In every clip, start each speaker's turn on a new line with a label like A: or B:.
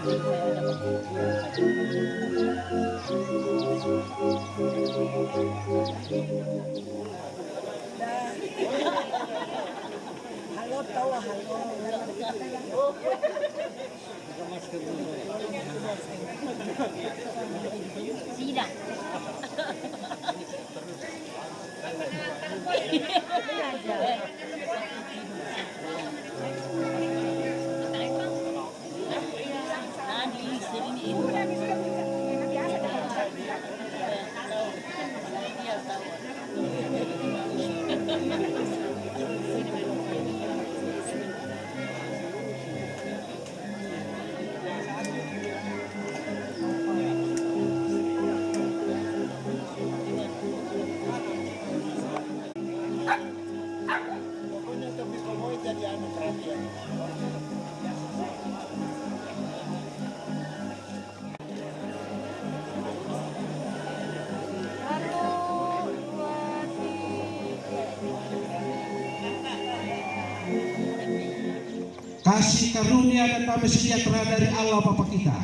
A: Halo tahu halo.
B: Tidak.
C: Kasih karunia dan damai sejahtera dari Allah Bapa kita,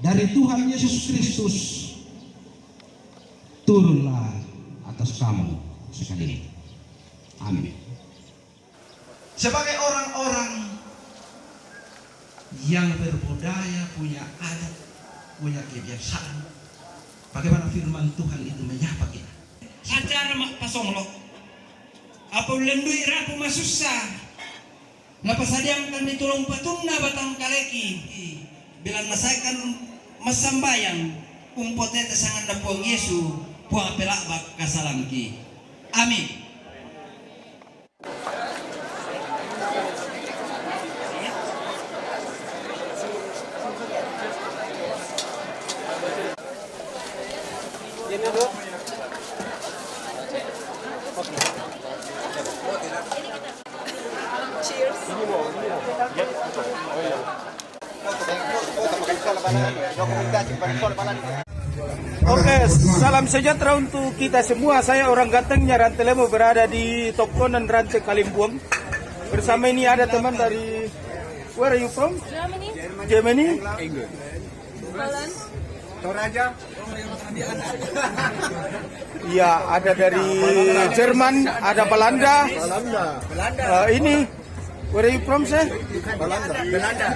C: dari Tuhan Yesus Kristus, turunlah atas kamu sekalian. Amin. Sebagai orang-orang yang berbudaya, punya adat, punya kebiasaan, bagaimana firman Tuhan itu menyapa kita. Acara mak pasonglo, apa lendui rapu masusah. Ngapa sadiam kan ditolong patungna batang kaleki bilang masakan masambayang umpotete sangan dapuang Yesu puang pelak bak kasalamki. Amin.
D: Oke, salam sejahtera untuk kita semua. Saya orang gantengnya Rantelemo berada di Tokonan Rantai Kalimbuang. Bersama ini ada teman dari where are you from? Germany. England. Holland. Toraja. Iya, ada dari Jerman, ada Belanda. Ini where are you from, sir?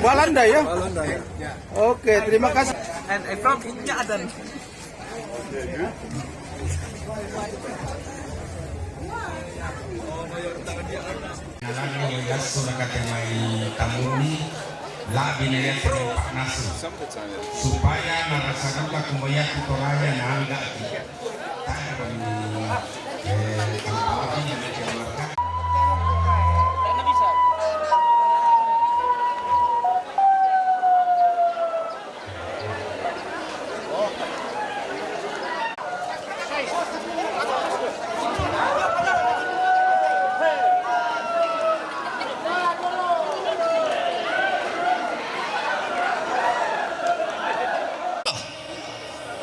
D: Belanda ya? Oke, terima kasih.
E: And I'm from Jordan.
F: Nalani yang sudah katemai tamuni labi nilai Pak Nasr supaya narasakan kumbayat kutoraya nangga tak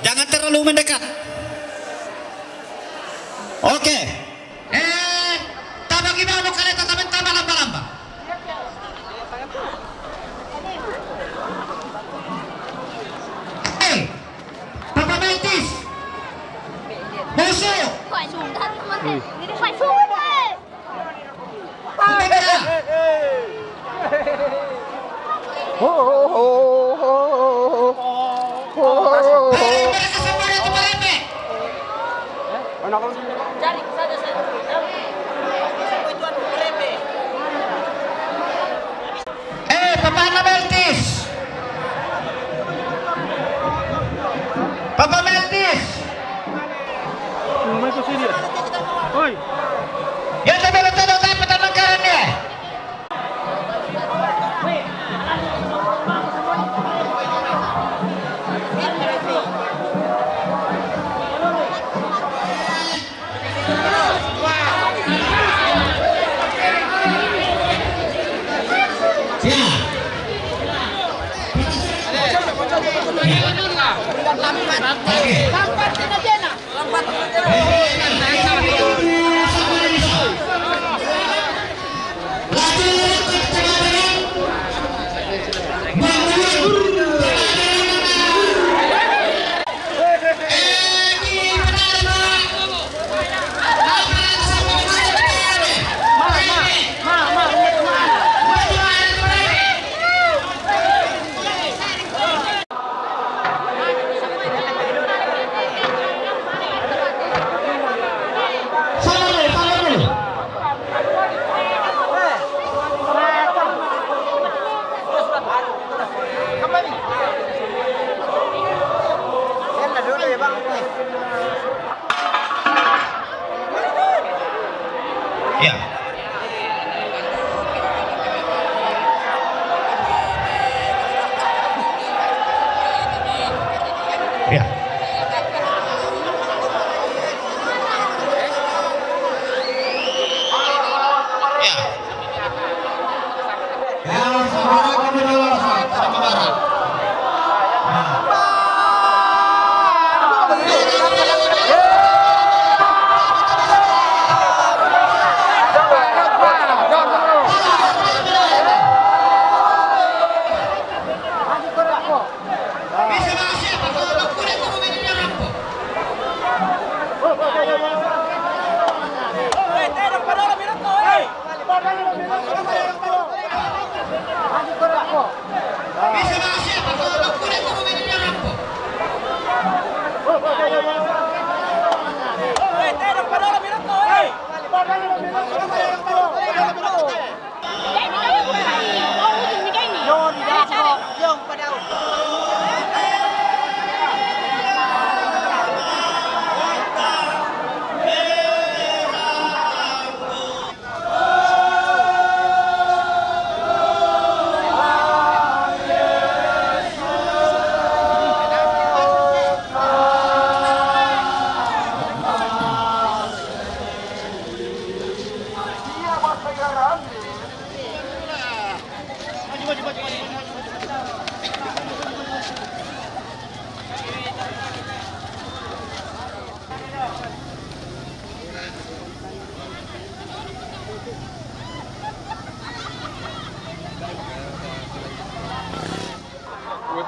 C: Jangan terlalu mendekat. Oke. Tabagi mau kalian tatamen tambah lamba-lamba. Papa Mentis. Musuh.
B: 快速，他他妈的，你得快速的。 Cari saja saya.
C: Papa Mentis. Papa Mentis.
D: Mai ke sini. Oi.
C: Ya sampai tahu apa tanangkarannya.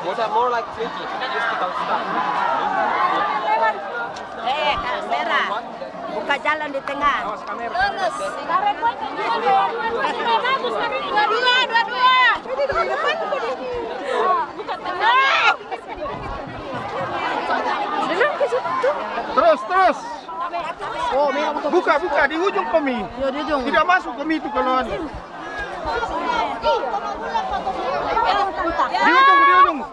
E: more like tricky. Just without stuff.
A: Kamera. Buka jalan di tengah.
E: Awas kamera.
B: Terus.
D: Terus. Oh, buka di ujung kami. Tidak masuk kami itu kalau anu. Di ujung.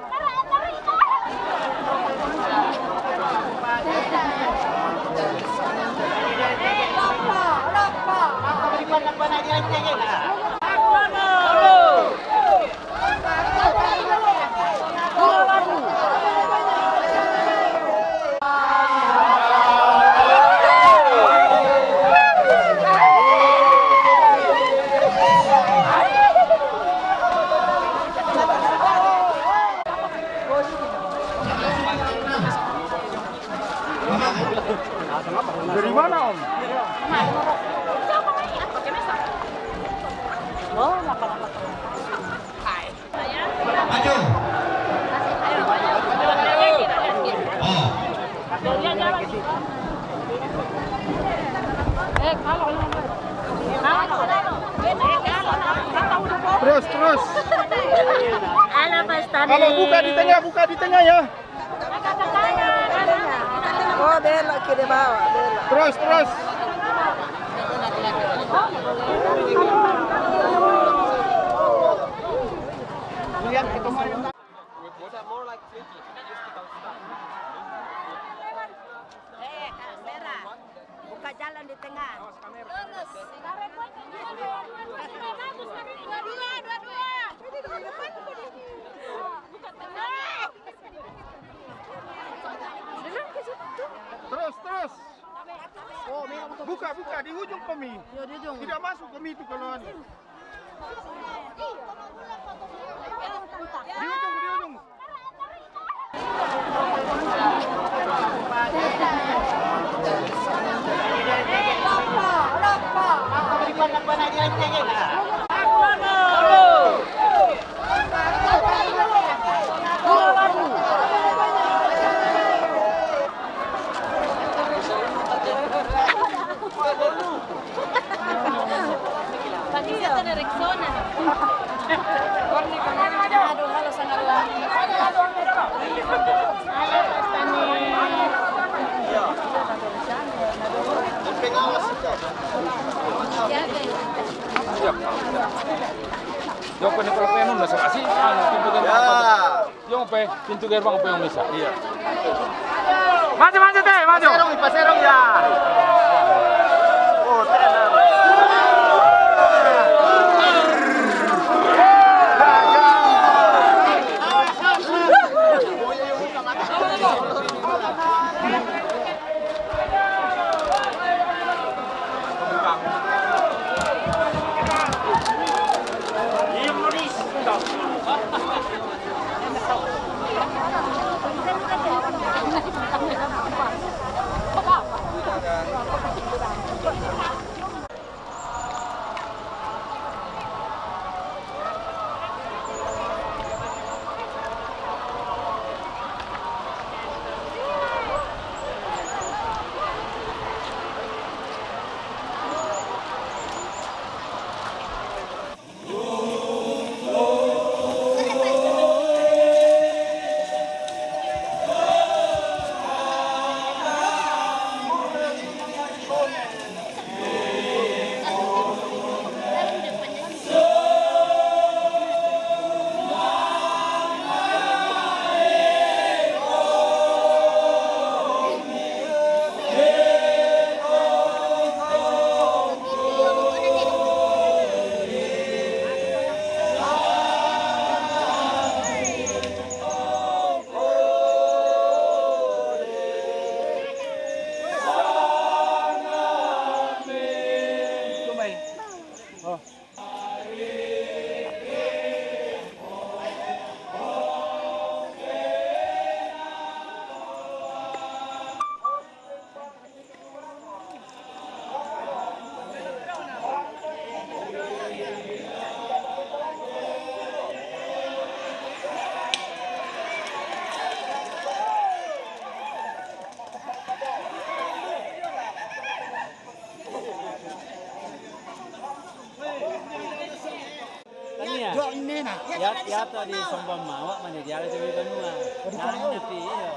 D: Dari mana, Om?
F: Maju. Oh.
D: Terus.
B: Halo, Pak Stani.
D: Kalau buka di tengah ya.
A: Oh, belok kiri bawah. Belok.
D: Terus.
E: More like tricky. Just without stuff.
A: Kamera. Buka jalan di tengah.
E: Awas kamera.
B: Terus.
D: Terus. Oh, buka di ujung kami. Tidak masuk kami itu kalau anu. Di ujung.
B: Pati siya ito na Rexona. Halo, sangat lang. Halo, Pak Stani.
G: Yung penipalapeno nasa kasi pintu gerbang. Yung pintu gerbang apa yang bisa? Iya. Maju teh, maju.
D: Paserong ya. Oh, tenar.
H: Yata di Sombang Mawak mana dia ada di Benua. Nah, tapi ya.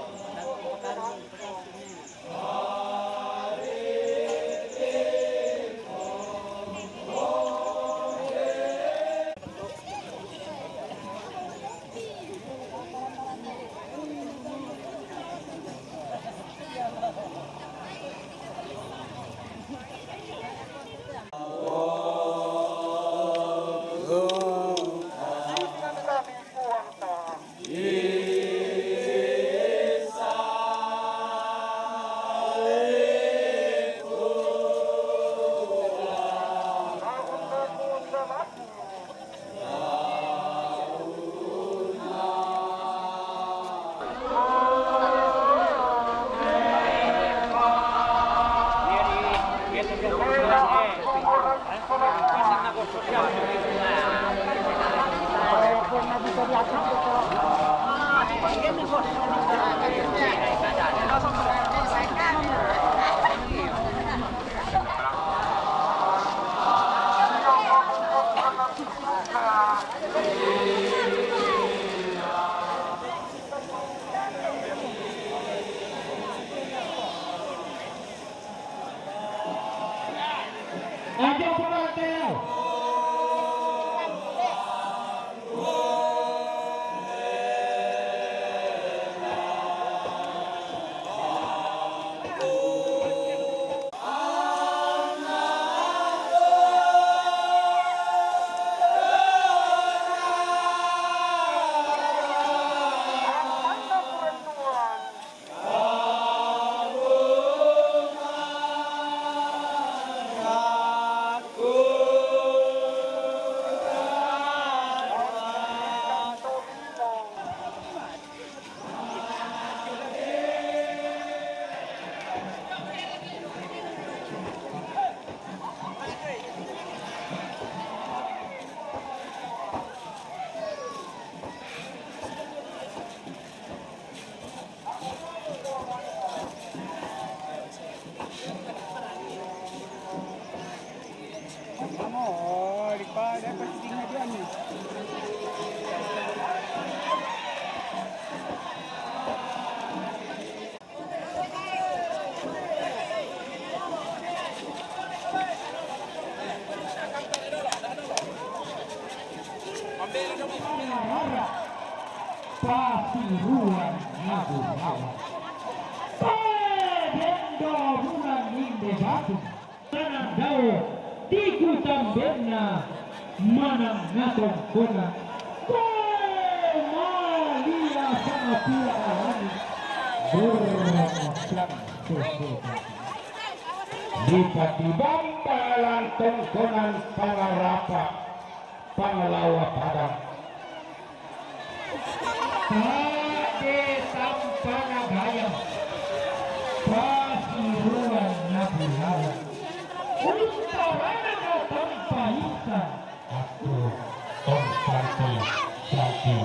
F: Pasiruan Abu Hawa Pedendo bulan inde batu Tanah dawa Tiku tambena Manang ngatong kona Malia sama pula alami Bermaklam seseka Dipati bambalan tongkonan pangarapa Panglawa padang Pade sampana gaya Pasiruan Nabi Hawa Untarana tanpa hisa Aku Tomparti Sati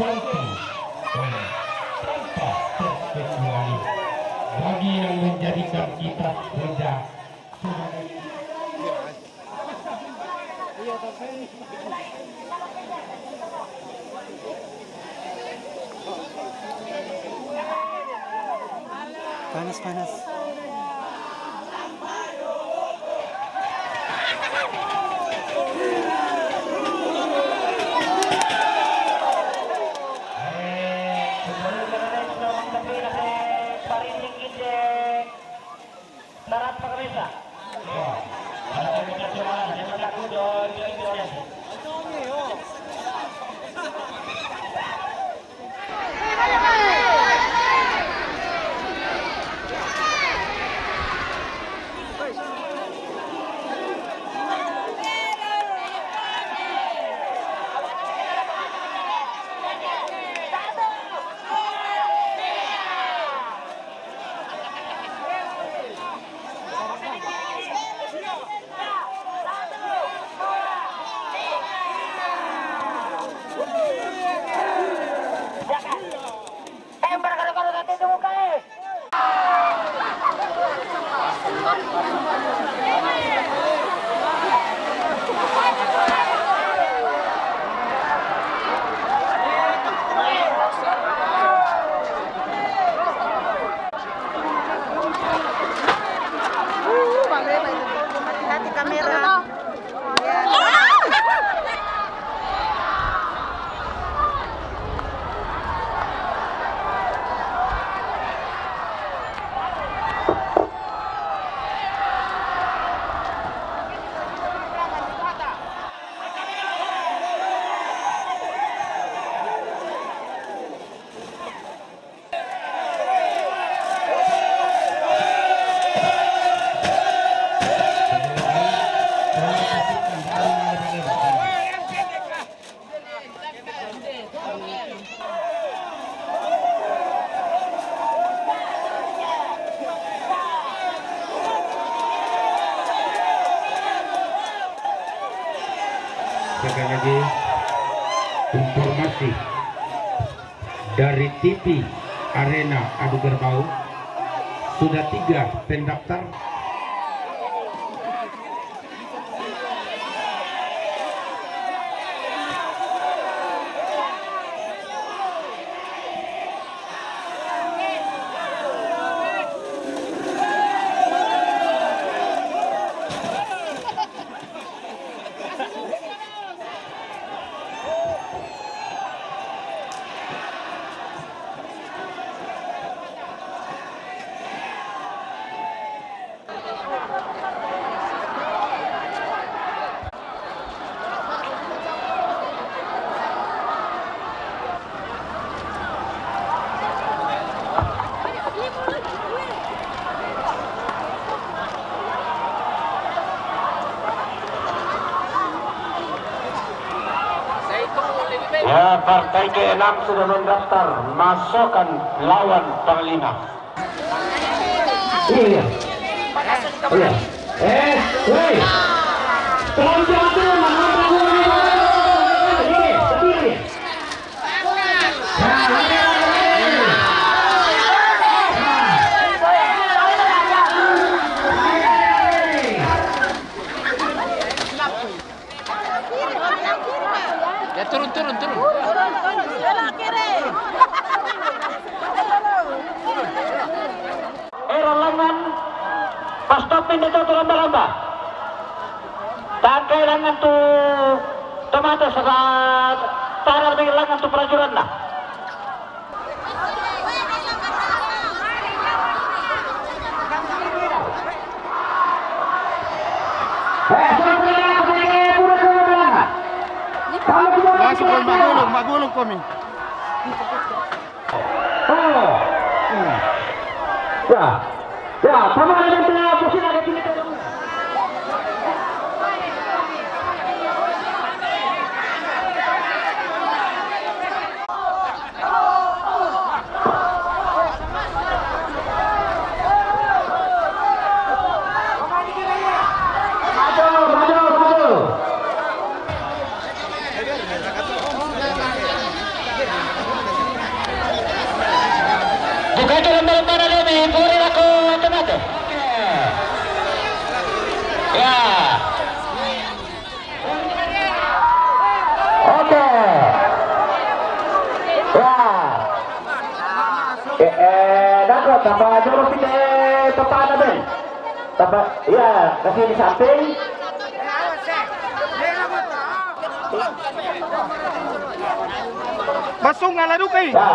F: Santi Tanpa terkecuali Bagi yang menjadikan kita beda
H: Panas.
F: lagi informasi dari TV Arena Adu Kerbau, sudah 3 pendaftar. Ya, partai ke-6 sudah mendaftar, masukkan lawan Panglima. Iya. Iya. Woi. Tolong jangan
G: Ya turun.
F: Langan pas topin itu lomba-lomba. Tak kailangan tu tomato sa tarar ng langan tu prajuran na.
D: Masuk magulong kami.
F: Ya, sama dengan pelabuhan ada di sini. Bukan dalam lembaran ini, boleh aku tomato. Ya. Oke. Ya. Dapat tambah jurus kita tepat Ben. Tambah, ya, kasih di samping.
D: Masuk ngaladu kay.
F: Ya.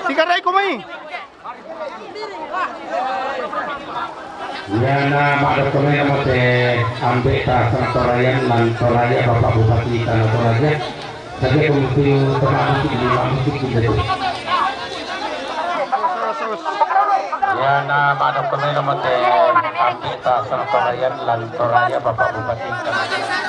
D: Tikaray ko may.
F: Yana Mak Dr. Mote Ambeta Santorayan dan Toraya Bapak Bupati Tanah Toraja saja pemukul termasuk di musik itu. Yana Mak Dr. Mote Ambeta Santorayan dan Toraya Bapak Bupati Tanah Toraja.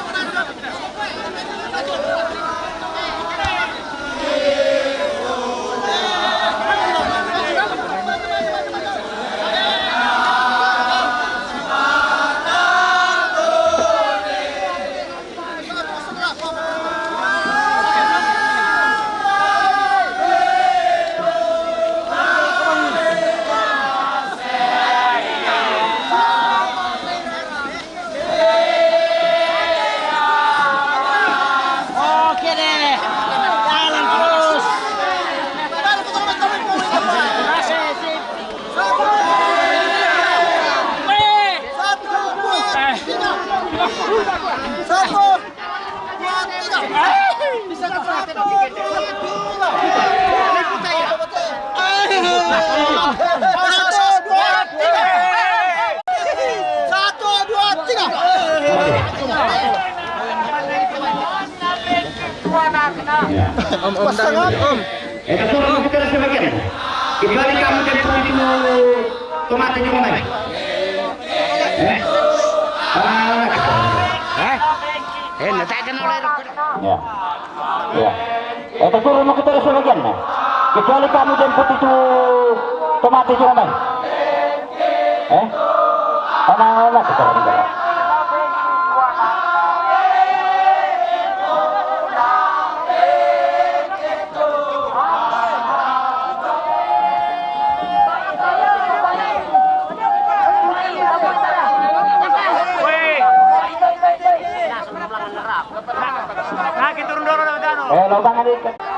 D: Om.
F: Turun kita sebagian. Kembali kamu dan itu tomato juga main.
D: Natakan oleh
F: Ya. Ya. Turun kita sebagian. Kecuali kamu jemput itu tomato juga main. Anak-anak kita tinggal.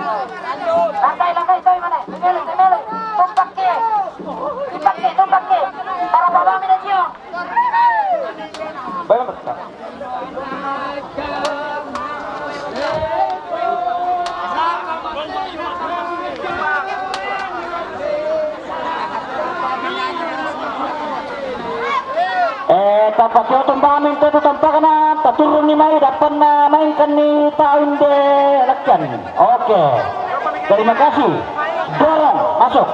I: Langkai toy mana? Timeli. Tumpak ke. Para baba mina cio. Tampaknya tumbamin itu tampaknya tak turun ni mai dapat mainkan ni tahun de lakukan. Oke. Terima kasih. Dorong masuk.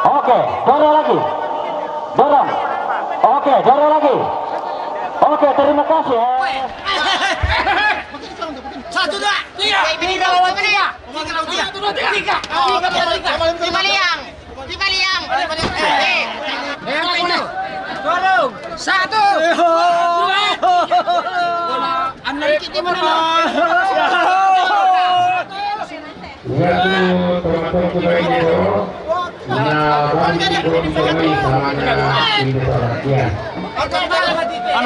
I: Oke, dorong lagi. Dorong. Oke, dorong lagi. Oke, terima kasih. Satu dua tiga. Tiga lawan tiga. Tiga. Lima liang. Dorong. Satu. Anak kita mana?
F: Teman-teman sudah ini nah bagi belum kami selamanya ini perhatian. Nah,